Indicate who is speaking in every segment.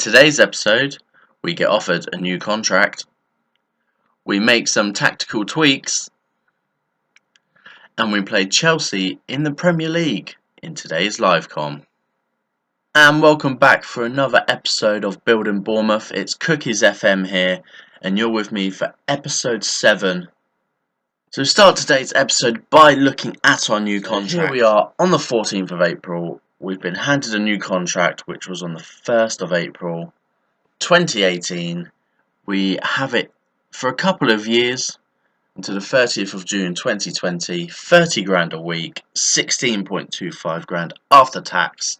Speaker 1: today's episode, we get offered a new contract, we make some tactical tweaks, and we play Chelsea in the Premier League in today's live com. And welcome back for another episode of Building Bournemouth. It's Cookies FM here, and you're with me for episode 7. So we start today's episode by looking at our new contract. Here we are on the 14th of April. We've been handed a new contract, which was on the 1st of April 2018. We have it for a couple of years until the 30th of June 2020. 30 grand a week, 16.25 grand after tax.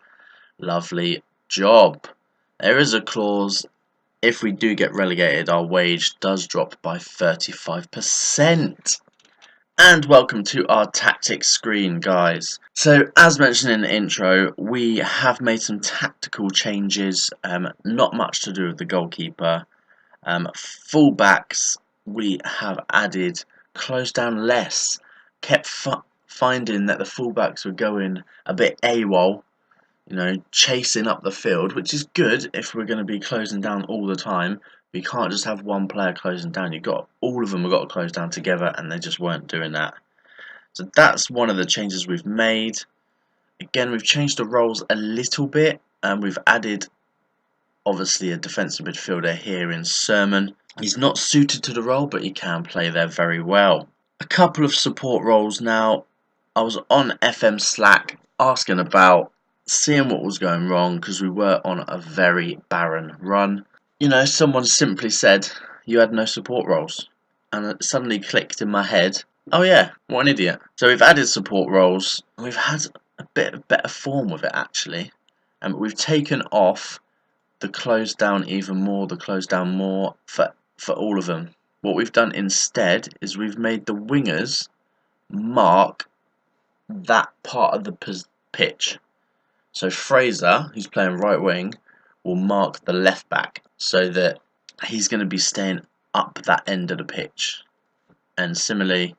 Speaker 1: Lovely job. There is a clause: if we do get relegated, our wage does drop by 35%. And welcome to our tactics screen, guys. So, as mentioned in the intro, we have made some tactical changes. Not much to do with the goalkeeper. Fullbacks, we have added close down less. Kept finding that the fullbacks were going a bit AWOL, chasing up the field, which is good if we're going to be closing down all the time. You can't just have one player closing down. All of them have got to close down together, and they just weren't doing that. So that's one of the changes we've made. Again, we've changed the roles a little bit, and we've added, obviously, a defensive midfielder here in Sermon. He's not suited to the role, but he can play there very well. A couple of support roles now. I was on FM Slack asking about, seeing what was going wrong, because we were on a very barren run. Someone simply said, you had no support roles. And it suddenly clicked in my head, oh yeah, what an idiot. So we've added support roles. We've had a bit of better form with it, actually. And we've taken off the close down even more, the close down more for all of them. What we've done instead is we've made the wingers mark that part of the pitch. So Fraser, who's playing right wing, will mark the left back, so that he's going to be staying up that end of the pitch. And similarly,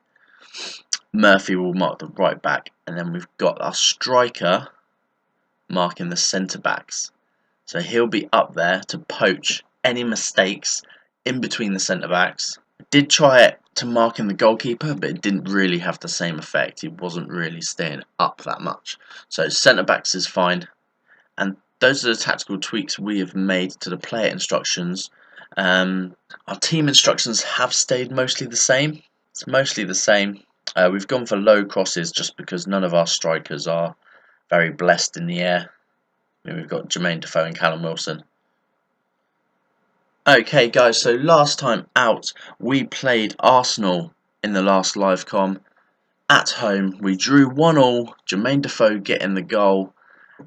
Speaker 1: Murphy will mark the right back, and then we've got our striker marking the centre backs. So he'll be up there to poach any mistakes in between the centre backs. I did try it to mark in the goalkeeper, but it didn't really have the same effect. He wasn't really staying up that much. So centre backs is fine. And those are the tactical tweaks we have made to the player instructions. Our team instructions have stayed mostly the same. It's mostly the same. We've gone for low crosses just because none of our strikers are very blessed in the air. We've got Jermaine Defoe and Callum Wilson. Okay, guys, so last time out, we played Arsenal in the last live com. At home, we drew 1-1, Jermaine Defoe getting the goal.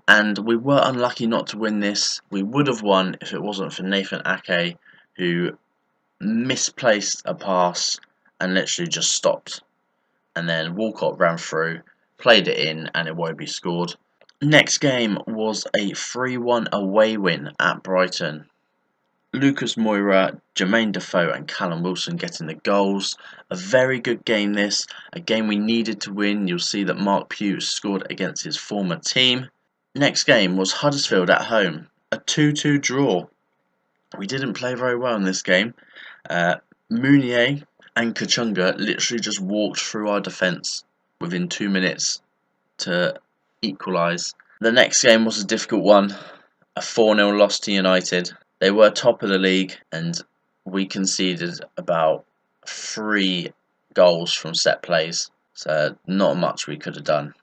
Speaker 1: And we were unlucky not to win this. We would have won if it wasn't for Nathan Ake, who misplaced a pass and literally just stopped. And then Walcott ran through, played it in, and Iwobi scored. Next game was a 3-1 away win at Brighton. Lucas Moura, Jermaine Defoe and Callum Wilson getting the goals. A very good game this. A game we needed to win. You'll see that Mark Pugh scored against his former team. Next game was Huddersfield at home, a 2-2 draw. We didn't play very well in this game. Mounier and Kachunga literally just walked through our defence within 2 minutes to equalise. The next game was a difficult one, a 4-0 loss to United. They were top of the league and we conceded about 3 goals from set plays, so not much we could have done.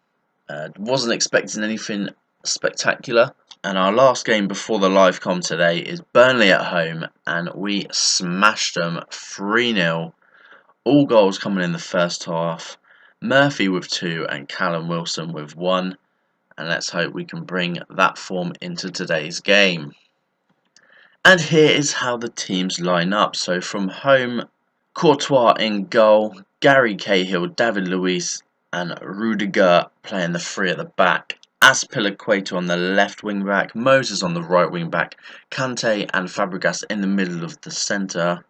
Speaker 1: Wasn't expecting anything spectacular. And our last game before the live com today is Burnley at home, and we smashed them 3-0. All goals coming in the first half. Murphy with 2 and Callum Wilson with 1. And let's hope we can bring that form into today's game. And here is how the teams line up. So from home, Courtois in goal, Gary Cahill, David Luiz and Rudiger playing the 3 at the back. Azpilicueta on the left wing back, Moses on the right wing back, Kante and Fabregas in the middle of the centre,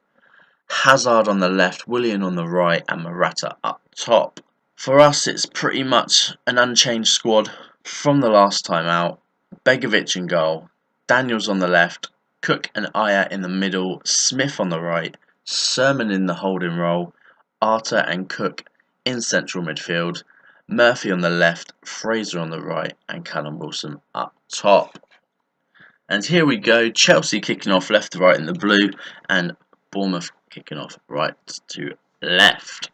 Speaker 1: Hazard on the left, Willian on the right and Morata up top. For us, it's pretty much an unchanged squad from the last time out. Begovic in goal, Daniels on the left, Cook and Aya in the middle, Smith on the right, Sermon in the holding role, Arter and Cook in central midfield, Murphy on the left, Fraser on the right, and Callum Wilson up top. And here we go, Chelsea kicking off left to right in the blue, and Bournemouth kicking off right to left.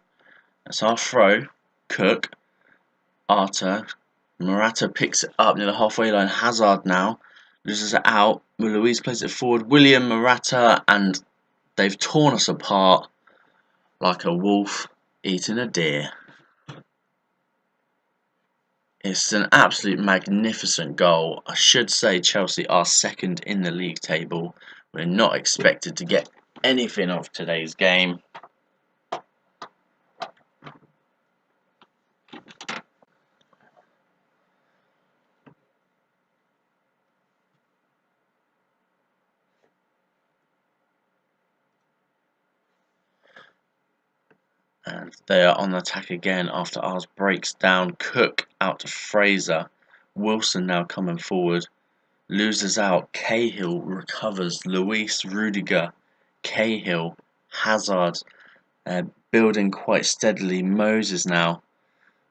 Speaker 1: That's our throw. Cook, Arter, Morata picks it up near the halfway line. Hazard now loses it out. Luis plays it forward. William, Morata, and they've torn us apart like a wolf eating a deer. It's an absolute magnificent goal. I should say Chelsea are second in the league table. We're not expected to get anything off today's game. And they are on the attack again after ours breaks down. Cook out to Fraser. Wilson now coming forward. Loses out. Cahill recovers. Luis, Rudiger, Cahill, Hazard building quite steadily. Moses now.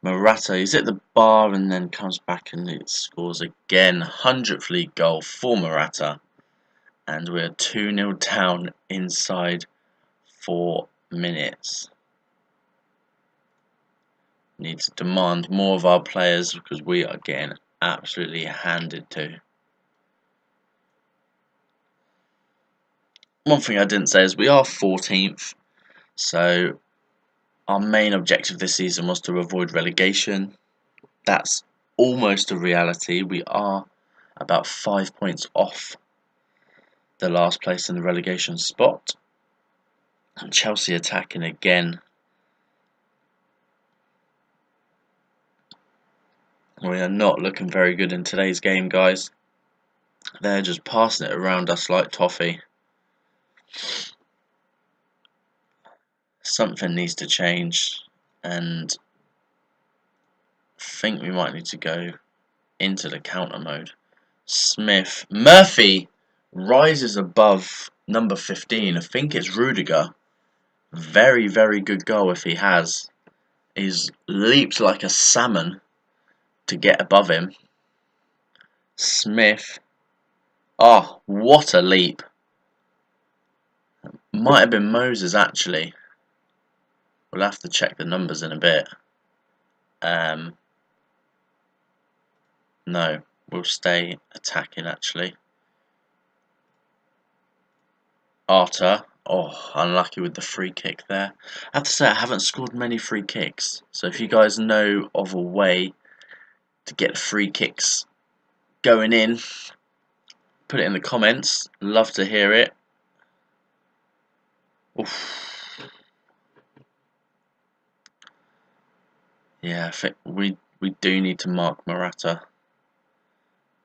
Speaker 1: Morata, he's at the bar and then comes back and it scores again. 100th league goal for Morata. And we're 2-0 down inside 4 minutes. Need to demand more of our players because we are getting absolutely handed to. One thing I didn't say is we are 14th, so our main objective this season was to avoid relegation. That's almost a reality. We are about 5 points off the last place in the relegation spot. And Chelsea attacking again. We are not looking very good in today's game, guys. They're just passing it around us like toffee. Something needs to change, and I think we might need to go into the counter mode. Smith, Murphy rises above number 15. I think it's Rudiger. Very, very good goal if he has. He's leaped like a salmon to get above him. Smith. Oh, what a leap. Might have been Moses actually. We'll have to check the numbers in a bit. No, we'll stay attacking actually. Arter. Oh, unlucky with the free kick there. I have to say I haven't scored many free kicks. So if you guys know of a way to get free kicks going in, put it in the comments. Love to hear it. Oof. Yeah, I think we do need to mark Morata.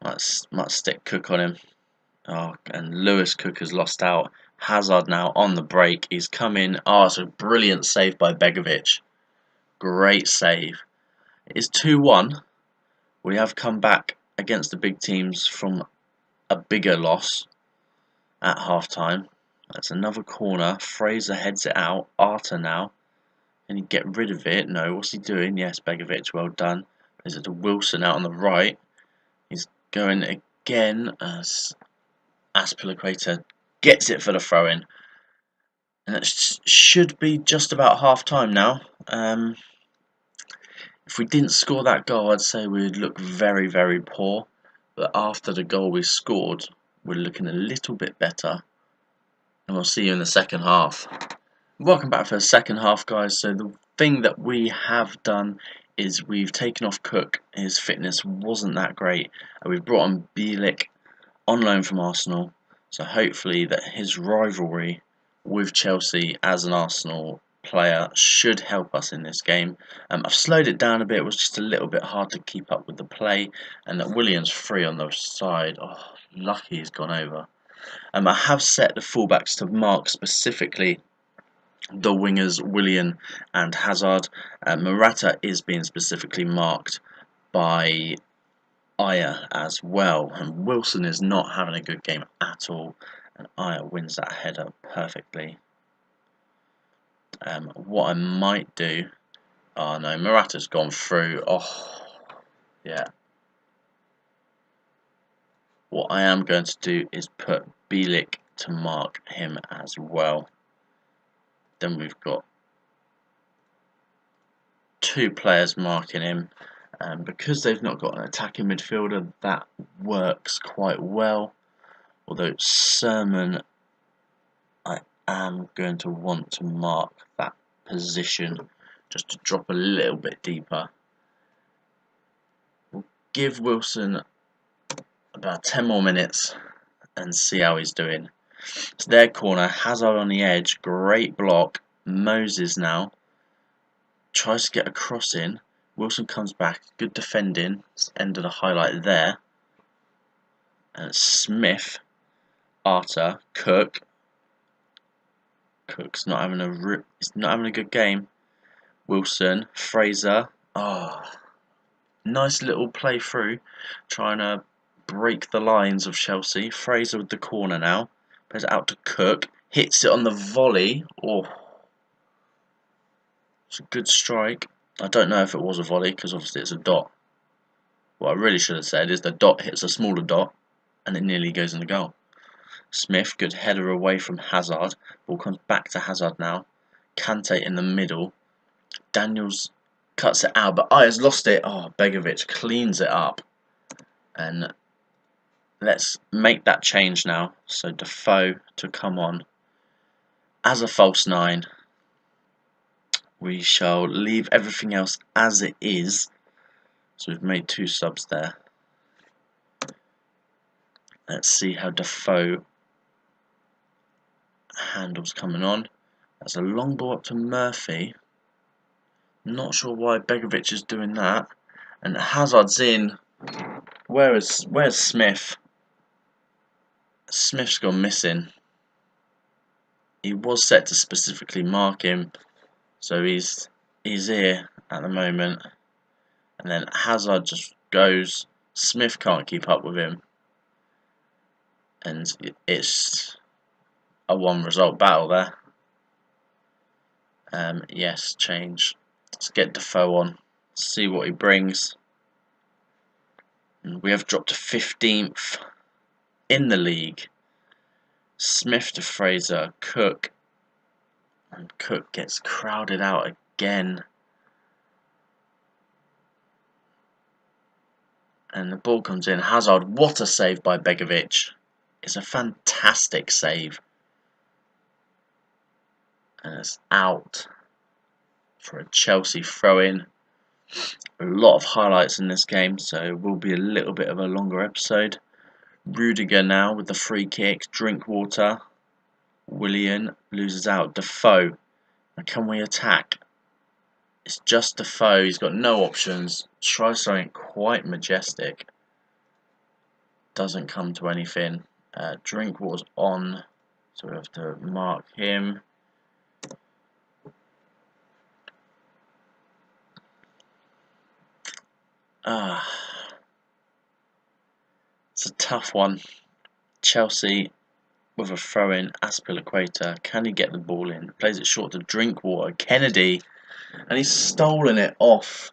Speaker 1: Might stick Cook on him. Oh, and Lewis Cook has lost out. Hazard now on the break. He's come in. Oh, it's a brilliant save by Begovic. Great save. It is 2-1. We have come back against the big teams from a bigger loss at half-time. That's another corner. Fraser heads it out. Arter now. Can he get rid of it? No. What's he doing? Yes, Begovic. Well done. Is it to Wilson out on the right? He's going again as Aspilicueta gets it for the throw-in. And it should be just about half-time now. If we didn't score that goal, I'd say we'd look very, very poor. But after the goal we scored, we're looking a little bit better. And we'll see you in the second half. Welcome back for the second half, guys. So the thing that we have done is we've taken off Cook. His fitness wasn't that great. And we've brought on Bielik on loan from Arsenal. So hopefully that his rivalry with Chelsea as an Arsenal player should help us in this game. I've slowed it down a bit. It was just a little bit hard to keep up with the play. And that Williams free on the side. Oh, lucky he's gone over. I have set the fullbacks to mark specifically the wingers Willian and Hazard. Morata is being specifically marked by Aya as well, and Wilson is not having a good game at all. And Aya wins that header perfectly. What I might do... Oh no, Morata's gone through. Oh, yeah. What I am going to do is put Bielik to mark him as well. Then we've got 2 players marking him. Because they've not got an attacking midfielder, that works quite well. Although Sermon, I am going to want to mark that position just to drop a little bit deeper. We'll give Wilson about 10 more minutes and see how he's doing. It's their corner, Hazard on the edge, great block. Moses now tries to get a cross in. Wilson comes back, good defending. It's the end of the highlight there. And Smith, Arter, Cook. Cook's not having a good game. Wilson, Fraser. Oh, nice little play through, trying to break the lines of Chelsea. Fraser with the corner now. Plays it out to Cook. Hits it on the volley. Oh, it's a good strike. I don't know if it was a volley because obviously it's a dot. What I really should have said is the dot hits a smaller dot and it nearly goes in the goal. Smith, good header away from Hazard. Ball comes back to Hazard now. Kante in the middle. Daniels cuts it out, but Aya's lost it. Oh, Begovic cleans it up. And let's make that change now. So Defoe to come on as a false 9. We shall leave everything else as it is. So we've made 2 subs there. Let's see how Defoe handles coming on. That's a long ball up to Murphy. Not sure why Begovic is doing that. And Hazard's in. Where's Smith? Smith's gone missing. He was set to specifically mark him, so he's here at the moment. And then Hazard just goes. Smith can't keep up with him, and it's a 1-result battle there. Yes, change. Let's get Defoe on. See what he brings. And we have dropped to 15th in the league. Smith to Fraser, Cook, and Cook gets crowded out again. And the ball comes in. Hazard, what a save by Begovic. It's a fantastic save. And it's out for a Chelsea throw-in. A lot of highlights in this game, so it will be a little bit of a longer episode. Rudiger now with the free kick. Drinkwater. Willian loses out. Defoe. And can we attack? It's just Defoe. He's got no options. Tries something quite majestic. Doesn't come to anything. Drinkwater's on, so we have to mark him. It's a tough one. Chelsea with a throw-in. Aspilicueta. Can he get the ball in? Plays it short to Drinkwater. Kennedy. And he's stolen it off.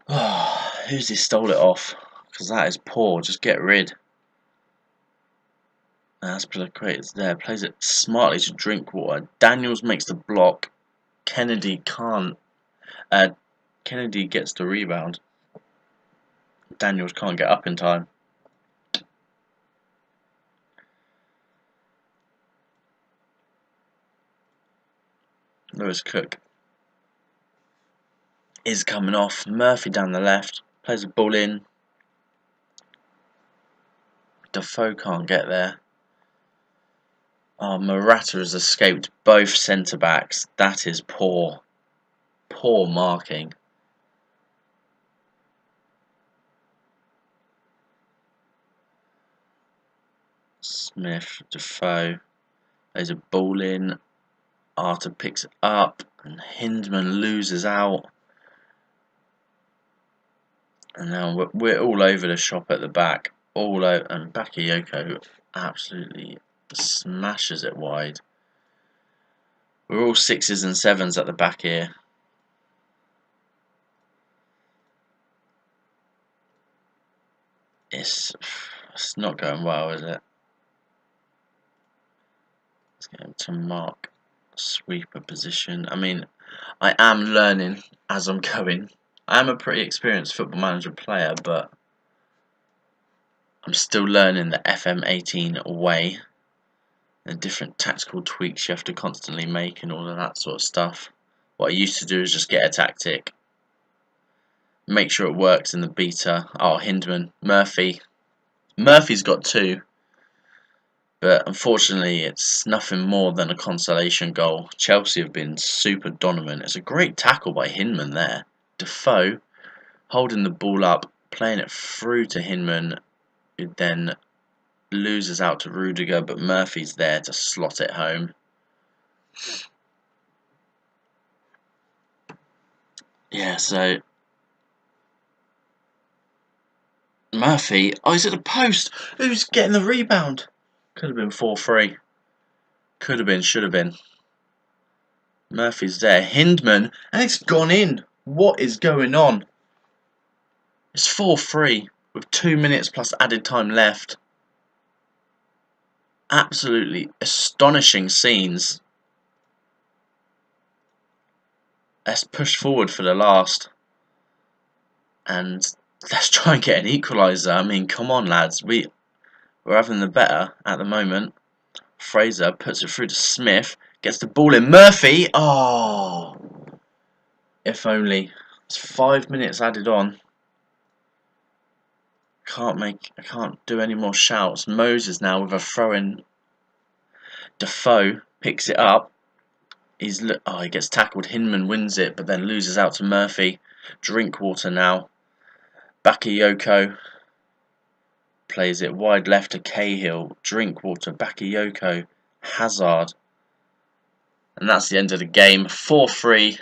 Speaker 1: Oh, who's he stole it off? Because that is poor. Just get rid. Aspilicueta's there. Plays it smartly to Drinkwater. Daniels makes the block. Kennedy can't. Kennedy gets the rebound. Daniels can't get up in time. Lewis Cook is coming off. Murphy down the left. Plays the ball in. Defoe can't get there. Oh, Morata has escaped both centre-backs. That is poor. Poor marking. Smith, Defoe. There's a ball in. Arter picks it up. And Hindman loses out. And now we're all over the shop at the back. all out, and Bakayoko absolutely smashes it wide. We're all 6s and 7s at the back here. It's not going well, is it? Let's get him to mark sweeper position. I mean, I am learning as I'm going. I am a pretty experienced Football Manager player, but I'm still learning the FM18 way. The different tactical tweaks you have to constantly make and all of that sort of stuff. What I used to do is just get a tactic, make sure it works in the beta. Oh, Hindman, Murphy's got 2, but unfortunately it's nothing more than a consolation goal. Chelsea have been super dominant. It's a great tackle by Hindman there. Defoe holding the ball up, playing it through to Hindman, who then loses out to Rudiger, but Murphy's there to slot it home. Yeah, so Murphy, oh, he's at the post. Who's getting the rebound? Could have been 4-3. Could have been, should have been. Murphy's there. Hindman, and it's gone in. What is going on? It's 4-3 with 2 minutes plus added time left. Absolutely astonishing scenes. Let's push forward for the last. And let's try and get an equaliser. I mean, come on, lads. We're having the better at the moment. Fraser puts it through to Smith. Gets the ball in. Murphy. Oh. If only. It's 5 minutes added on. I can't do any more shouts. Moses now with a throw-in. Defoe picks it up. He gets tackled. Hinman wins it, but then loses out to Murphy. Drinkwater now. Bakayoko plays it wide left to Cahill. Drinkwater, Bakayoko, Hazard. And that's the end of the game. 4-3.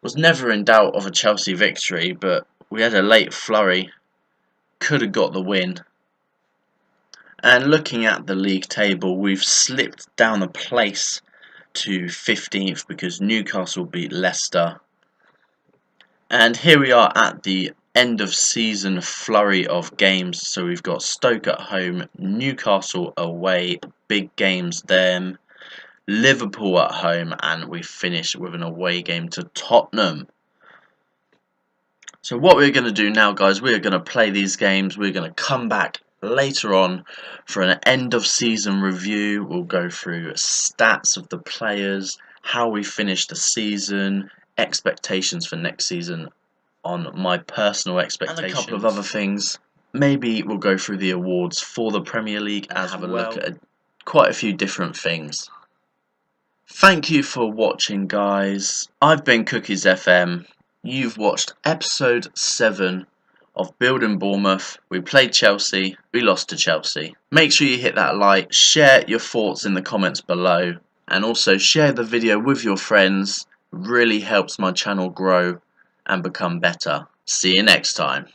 Speaker 1: Was never in doubt of a Chelsea victory, but we had a late flurry. Could have got the win. And looking at the league table, we've slipped down a place to 15th because Newcastle beat Leicester. And here we are at the end of season flurry of games. So we've got Stoke at home, Newcastle away, big games then, Liverpool at home, and we finish with an away game to Tottenham. So what we're going to do now, guys, we're going to play these games. We're going to come back later on for an end of season review. We'll go through stats of the players, how we finished the season, expectations for next season on my personal expectations, and a couple of other things. Maybe we'll go through the awards for the Premier League and have a look at quite a few different things. Thank you for watching, guys. I've been Cookies FM. You've watched episode 7 of Building Bournemouth. We played Chelsea, we lost to Chelsea. Make sure you hit that like, share your thoughts in the comments below, and also share the video with your friends. It really helps my channel grow and become better. See you next time.